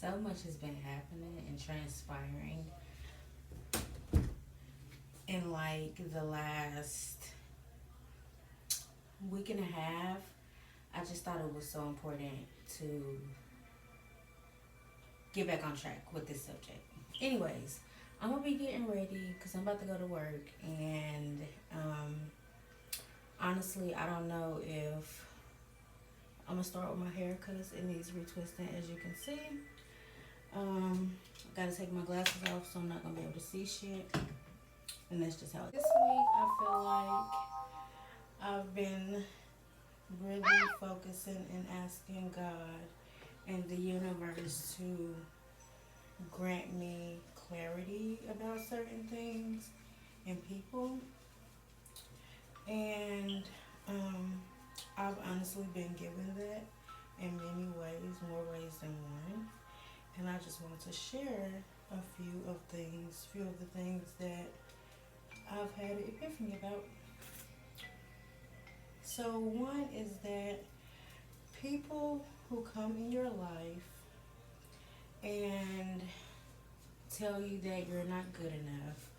So much has been happening and transpiring in like the last week and a half. I just thought it was so important to get back on track with this subject. Anyways, I'm gonna be getting ready because I'm about to go to work, and honestly, I don't know if I'm gonna start with my hair because it needs retwisting, as you can see. I gotta take my glasses off, so I'm not gonna be able to see shit, and that's just how. This week, I feel like I've been really focusing and asking God and the universe to grant me clarity about certain things and people. And I've honestly been given that in many ways, more ways than one. And I just want to share a few of the things that I've had an epiphany about. So one is that people who come in your life and tell you that you're not good enough.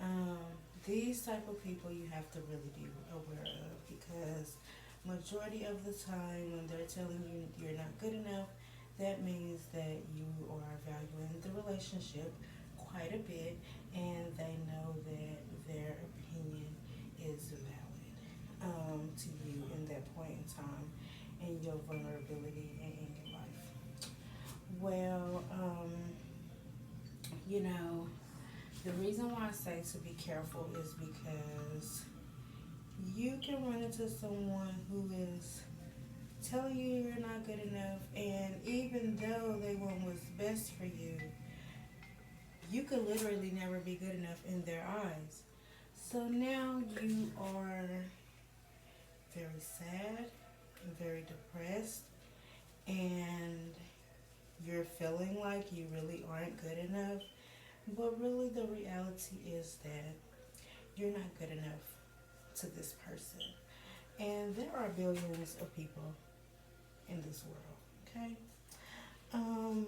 Um, these type of people you have to really be aware of, because majority of the time when they're telling you you're not good enough, that means that you are valuing the relationship quite a bit, and they know that their opinion is valid to you in that point in time in your vulnerability and in your life. Well, you know, the reason why I say to be careful is because you can run into someone who is telling you you're not good enough, and even though they want what's best for you, you could literally never be good enough in their eyes. So now you are very sad and very depressed, and you're feeling like you really aren't good enough. But really, the reality is that you're not good enough to this person. And there are billions of people in this world, okay? Um,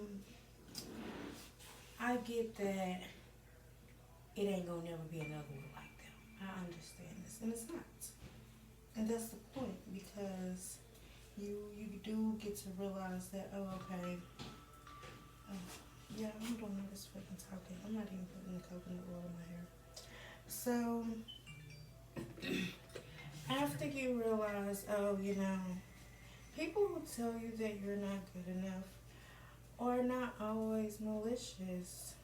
I get that it ain't gonna never be another one like them. I understand this, and it's not. And that's the point, because you do get to realize that, oh, okay, yeah, I'm doing all this fucking talking. I'm not even putting the coconut oil in my hair. So after you realize, oh, people who tell you that you're not good enough are not always malicious.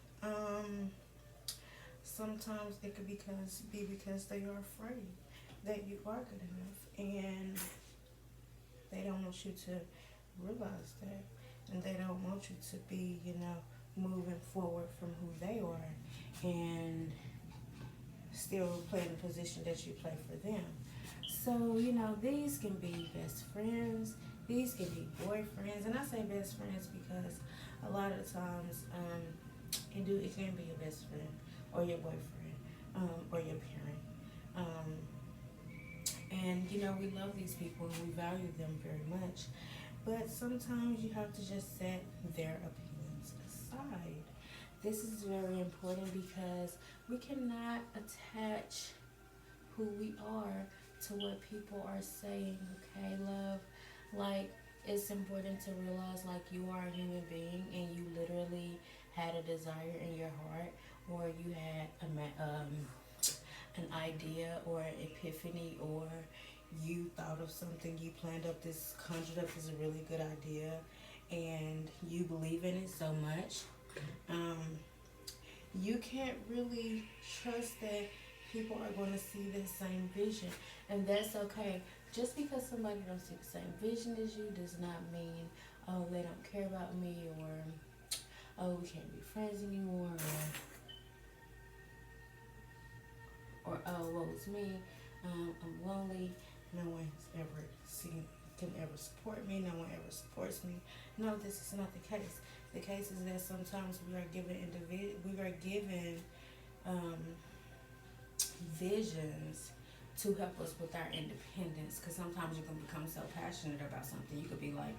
Sometimes it could be because they are afraid that you are good enough, and they don't want you to realize that, and they don't want you to be, moving forward from who they are and still play in the position that you play for them. So, these can be best friends, these can be boyfriends, and I say best friends because a lot of times it can be your best friend or your boyfriend or your parent. And we love these people and we value them very much, but sometimes you have to just set their opinions aside. This is very important because we cannot attach who we are to what people are saying, okay, love? Like, it's important to realize, like, you are a human being and you literally had a desire in your heart, or you had an idea or an epiphany, or you thought of something, you conjured up this really good idea, and you believe in it so much. You can't really trust that people are going to see the same vision, and that's okay. Just because somebody don't see the same vision as you does not mean, oh, they don't care about me, or oh, we can't be friends anymore, or oh, what was me? I'm lonely. No one can ever support me. No one ever supports me. No, this is not the case. The case is that sometimes we are given visions to help us with our independence. Because sometimes you can become so passionate about something, you could be like,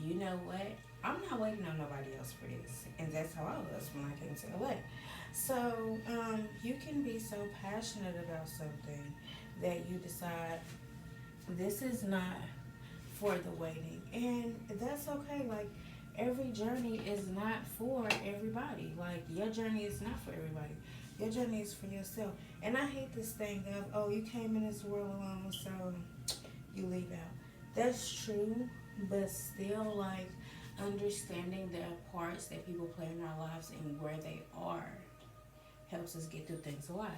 you know what? I'm not waiting on nobody else for this. And that's how I was when I came to LA. So you can be so passionate about something that you decide this is not for the waiting. And that's okay. Like, every journey is not for everybody. Like, your journey is not for everybody. Your journey is for yourself. And I hate this thing of, oh, you came in this world alone, so you leave out. That's true, but still, like, understanding the parts that people play in our lives and where they are helps us get through things a lot.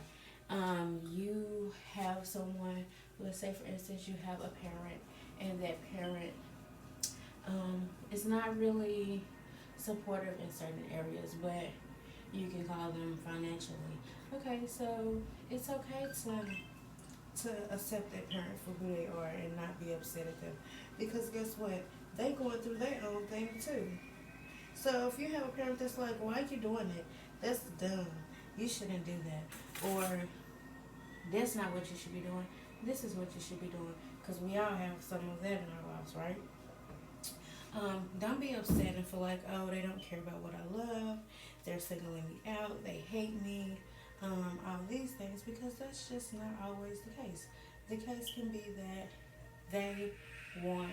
You have someone, let's say for instance, you have a parent, and that parent is not really supportive in certain areas, but you can call them financially. Okay, so it's okay to accept that parent for who they are and not be upset at them, because guess what? They going through their own thing too. So if you have a parent that's like, why are you doing it? That's dumb. You shouldn't do that. Or that's not what you should be doing. This is what you should be doing. Because we all have some of that in our lives, right? Don't be upset and feel like, oh, they don't care about what I love. They're singling me out. They hate me. All these things, because that's just not always the case. The case can be that they want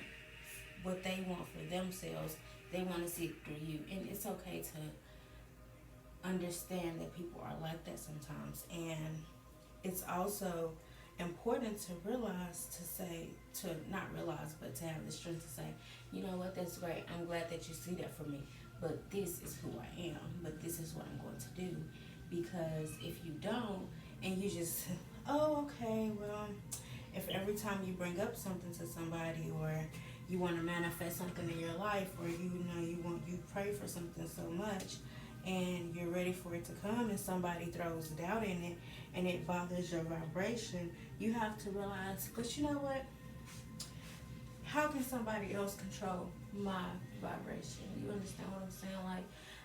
what they want for themselves. They want to see it through you. And it's okay to understand that people are like that sometimes. And it's also important to realize, to say, to not realize, but to have the strength to say, you know what, that's great. I'm glad that you see that for me. But this is who I am. But this is what I'm going to do. Because if you don't, and you just, oh, okay, well, if every time you bring up something to somebody, or you want to manifest something in your life, or you pray for something so much, and you're ready for it to come, and somebody throws doubt in it, and it bothers your vibration, you have to realize, but you know what? How can somebody else control my vibration? You understand what I'm saying? Like,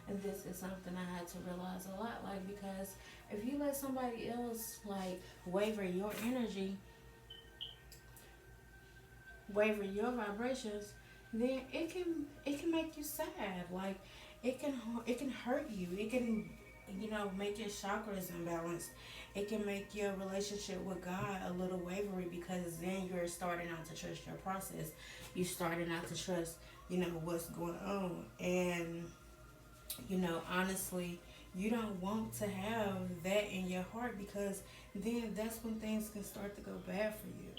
and this is something I had to realize a lot. Like, because if you let somebody else, like, waver your energy, waver your vibrations, then it can make you sad. Like, it can hurt you. It can, make your chakras imbalanced. It can make your relationship with God a little wavery, because then you're starting out to trust your process. You're starting out to trust, what's going on. And, honestly, you don't want to have that in your heart, because then that's when things can start to go bad for you.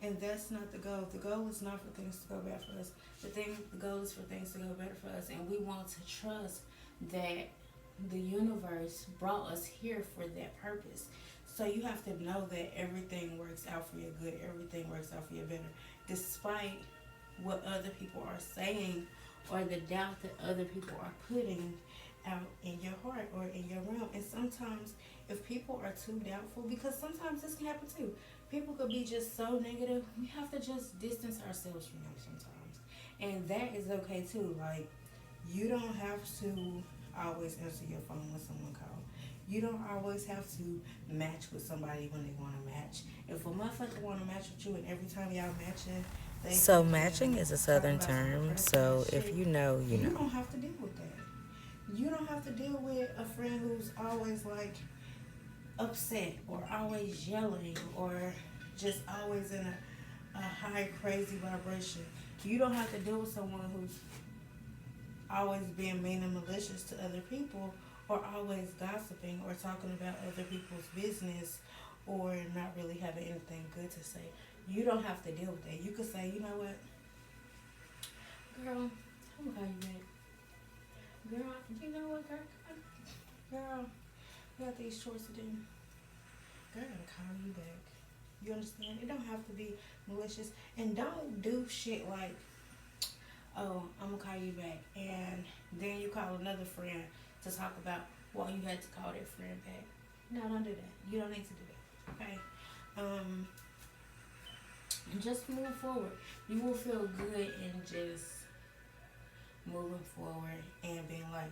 And that's not the goal. The goal is not for things to go bad for us. The goal is for things to go better for us. And we want to trust that the universe brought us here for that purpose. So you have to know that everything works out for your good. Everything works out for your better. Despite what other people are saying, or the doubt that other people are putting out in your heart or in your realm. And sometimes if people are too doubtful, because sometimes this can happen too, people could be just so negative, we have to just distance ourselves from them sometimes. And that is okay too. Like, you don't have to always answer your phone when someone calls. You don't always have to match with somebody when they want to match. If a motherfucker want to match with you, and every time y'all matching, So, matching is a southern term, so if you know, you you know. don't have to deal with that. You don't have to deal with a friend who's always like upset, or always yelling, or just always in a high crazy vibration. You don't have to deal with someone who's always being mean and malicious to other people, or always gossiping or talking about other people's business, or not really having anything good to say. You don't have to deal with that. You could say, you know what, girl, I'm gonna call you back. Girl, you know what, girl, I got these chores to do. Girl, I gotta call you back. You understand? It don't have to be malicious. And don't do shit like, oh, I'm gonna call you back, and then you call another friend to talk about why you had to call that friend back. No, don't do that. You don't need to do that. Okay? And just move forward. You will feel good in just moving forward and being like,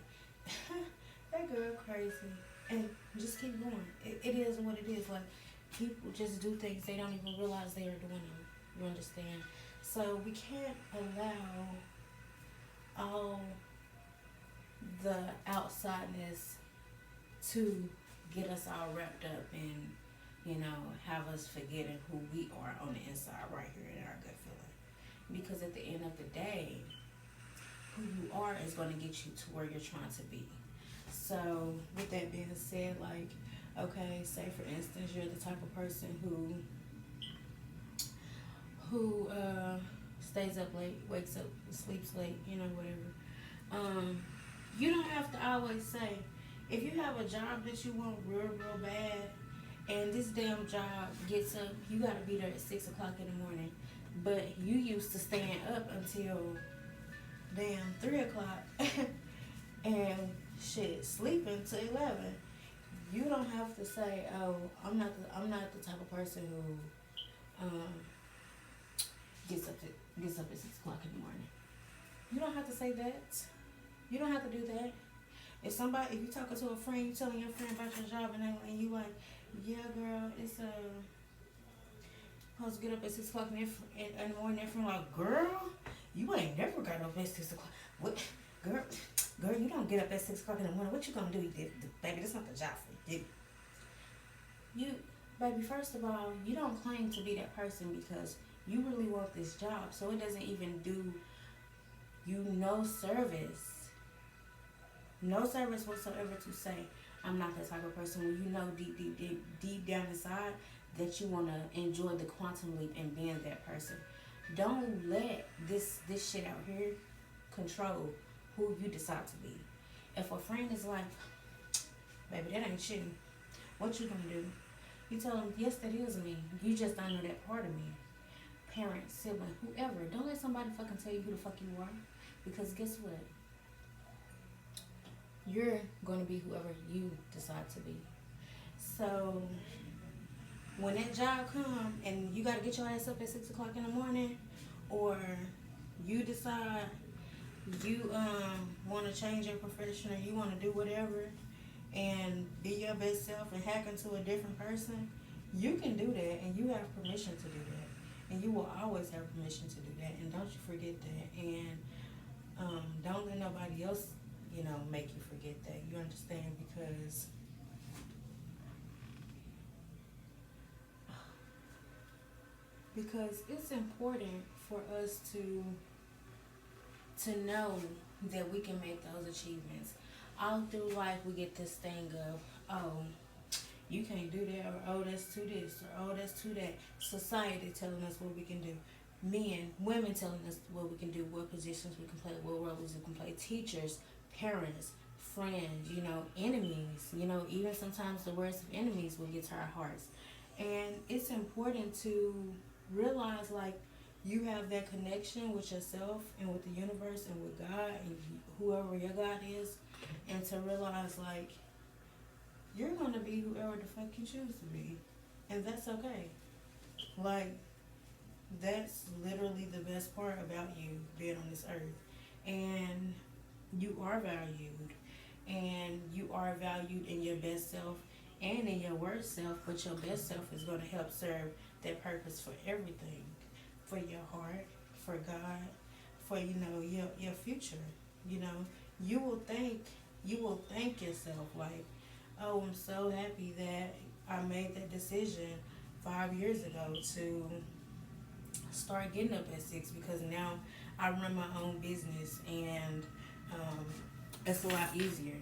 that girl crazy. And just keep going. It is what it is. Like, people just do things they don't even realize they are doing them. You understand? So we can't allow all the outsideness to get us all wrapped up and, have us forgetting who we are on the inside right here in our gut feeling. Because at the end of the day, who you are is going to get you to where you're trying to be. So with that being said, like, okay, say for instance, you're the type of person who stays up late, wakes up, sleeps late, whatever. You don't have to always say, if you have a job that you want real bad, and this damn job gets up, you gotta be there at 6 o'clock in the morning, but you used to staying up until damn 3 o'clock and shit sleeping till 11. You don't have to say, oh, I'm not the type of person who gets up at 6 o'clock in the morning. You don't have to say that. You don't have to do that. If you're talking to a friend, you telling your friend about your job, and you like, yeah, girl, it's supposed to get up at 6 o'clock in the morning. Their friend like, girl, you ain't never got up at 6 o'clock. What, girl, you don't get up at 6 o'clock in the morning. What you gonna do, baby? That's not the job for you. Baby, first of all, you don't claim to be that person because you really want this job, so it doesn't even do you no service whatsoever to say, I'm not that type of person, when you know deep down inside that you want to enjoy the quantum leap and being that person. Don't let this shit out here control who you decide to be. If a friend is like, baby, that ain't you, what you gonna do? You tell them, yes, that is me. You just don't know that part of me. Parent, sibling, whoever. Don't let somebody fucking tell you who the fuck you are. Because guess what? You're going to be whoever you decide to be. So when that job comes and you got to get your ass up at 6 o'clock in the morning, or you decide you want to change your profession, or you want to do whatever and be your best self and hack into a different person, you can do that, and you have permission to do that, and you will always have permission to do that. And don't you forget that. And don't let nobody else make you forget that. You understand? Because it's important for us to know that we can make those achievements. All through life, we get this thing of, oh, you can't do that, or oh, that's too this, or oh, that's too that. Society telling us what we can do. Men, women telling us what we can do, what positions we can play, what roles we can play. Teachers, parents, friends, enemies, even sometimes the words of enemies will get to our hearts. And it's important to realize, like, you have that connection with yourself and with the universe and with God and whoever your God is, and to realize, like, you're going to be whoever the fuck you choose to be. And that's okay. Like, that's literally the best part about you being on this earth. And you are valued. And you are valued in your best self and in your worst self. But your best self is going to help serve that purpose for everything. For your heart, for God, for, your future. You will thank yourself like, oh, I'm so happy that I made that decision 5 years ago to start getting up at 6, because now I run my own business, and it's a lot easier.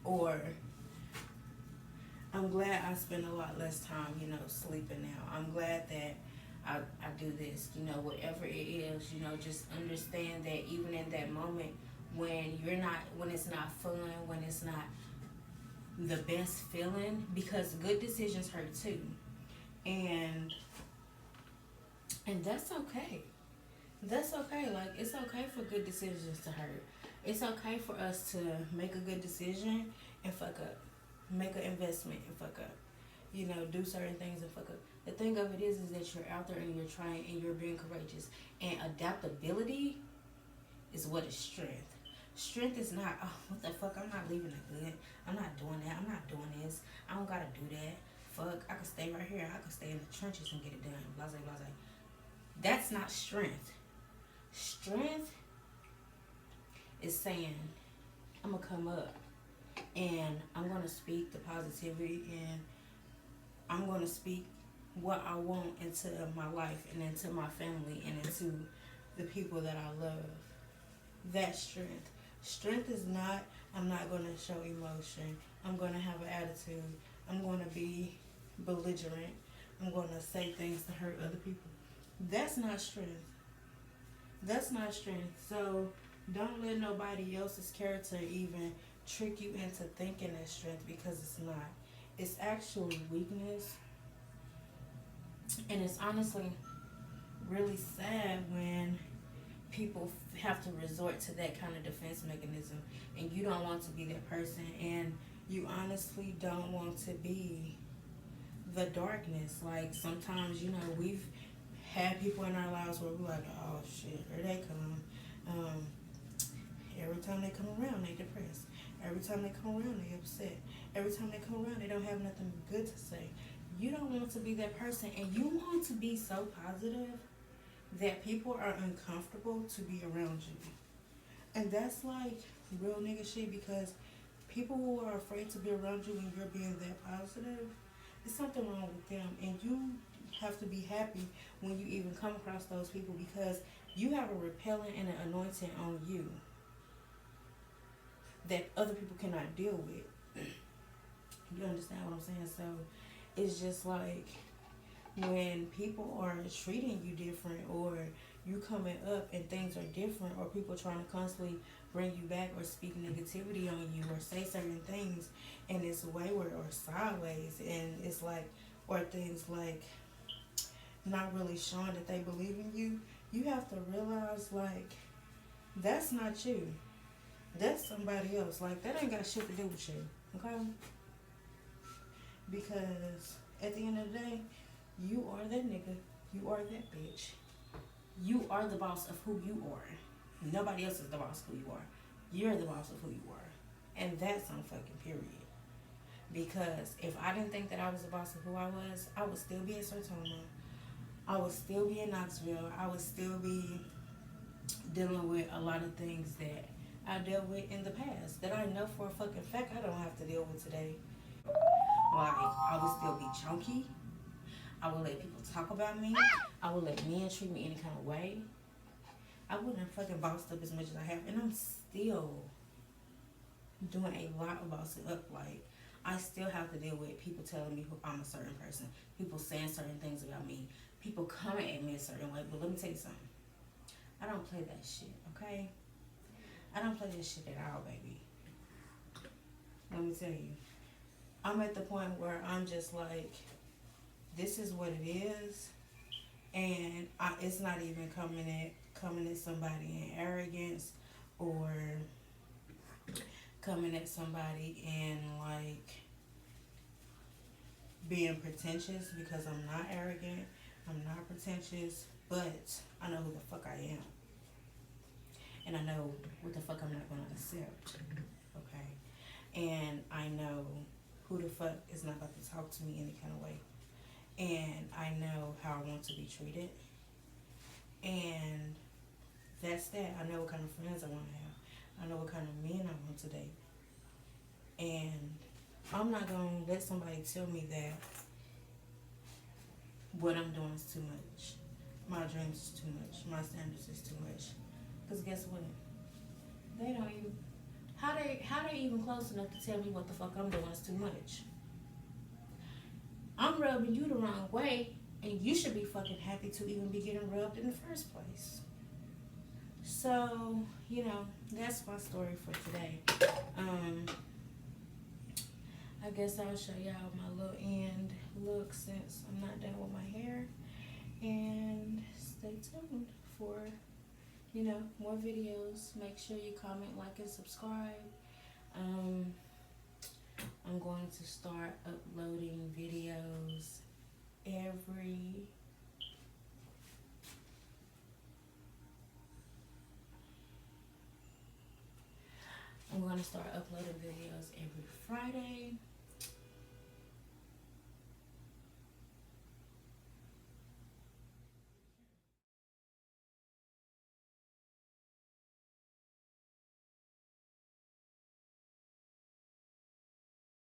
Or I'm glad I spend a lot less time, sleeping now. I'm glad that I do this, whatever it is, just understand that even in that moment when it's not fun, when it's not the best feeling, because good decisions hurt too. And that's okay. That's okay. Like, it's okay for good decisions to hurt. It's okay for us to make a good decision and fuck up. Make an investment and fuck up. Do certain things and fuck up. The thing of it is that you're out there and you're trying and you're being courageous. And adaptability is what is strength. Strength is not, oh, what the fuck, I'm not leaving it good. I'm not doing that. I'm not doing this. I don't gotta do that. Fuck, I can stay right here. I can stay in the trenches and get it done. Blase, blase. That's not strength. Strength is saying, I'm gonna come up and I'm gonna speak the positivity, and I'm gonna speak what I want into my life and into my family and into the people that I love. That's strength. Strength is not, I'm not going to show emotion. I'm going to have an attitude. I'm going to be belligerent. I'm going to say things to hurt other people. That's not strength. That's not strength. So don't let nobody else's character even trick you into thinking it's strength, because it's not. It's actually weakness. And it's honestly really sad when people have to resort to that kind of defense mechanism, and you don't want to be that person, and you honestly don't want to be the darkness. Like, sometimes, we've had people in our lives where we're like, oh shit, here they come. Every time they come around, they depressed. Every time they come around, they upset. Every time they come around, they don't have nothing good to say. You don't want to be that person, and you want to be so positive that people are uncomfortable to be around you. And that's like real nigga shit, because people who are afraid to be around you when you're being that positive, there's something wrong with them. And you have to be happy when you even come across those people, because you have a repellent and an anointing on you that other people cannot deal with. You understand what I'm saying? So it's just like, when people are treating you different, or you coming up and things are different, or people trying to constantly bring you back or speak negativity on you or say certain things, and it's wayward or sideways, and it's like, or things like not really showing that they believe in you, you have to realize, like, that's not you. That's somebody else. Like, that ain't got shit to do with you. Okay? Because at the end of the day, you are that nigga. You are that bitch. You are the boss of who you are. Nobody else is the boss of who you are. You're the boss of who you are. And that's on fucking period. Because if I didn't think that I was the boss of who I was, I would still be in Sertoma. I would still be in Knoxville. I would still be dealing with a lot of things that I dealt with in the past, that I know for a fucking fact I don't have to deal with today. Like, I would still be chunky. I would let people talk about me. I would let men treat me any kind of way. I wouldn't have fucking bossed up as much as I have. And I'm still doing a lot of bossing up. Like, I still have to deal with people telling me I'm a certain person. People saying certain things about me. People coming at me a certain way. But let me tell you something. I don't play that shit, okay? I don't play this shit at all, baby. Let me tell you. I'm at the point where I'm just like, this is what it is, and it's not even coming at somebody in arrogance, or coming at somebody in like being pretentious, because I'm not arrogant, I'm not pretentious, but I know who the fuck I am, and I know what the fuck I'm not gonna accept, okay, and I know who the fuck is not about to talk to me any kind of way. And I know how I want to be treated. And that's that. I know what kind of friends I want to have. I know what kind of men I want to date. And I'm not going to let somebody tell me that what I'm doing is too much. My dreams is too much. My standards is too much. Because guess what? They don't even... How they even close enough to tell me what the fuck I'm doing is too much? I'm rubbing you the wrong way, and you should be fucking happy to even be getting rubbed in the first place. So, that's my story for today. I guess I'll show y'all my little end look since I'm not done with my hair. And stay tuned for, more videos. Make sure you comment, like, and subscribe. I'm going to start uploading videos every Friday.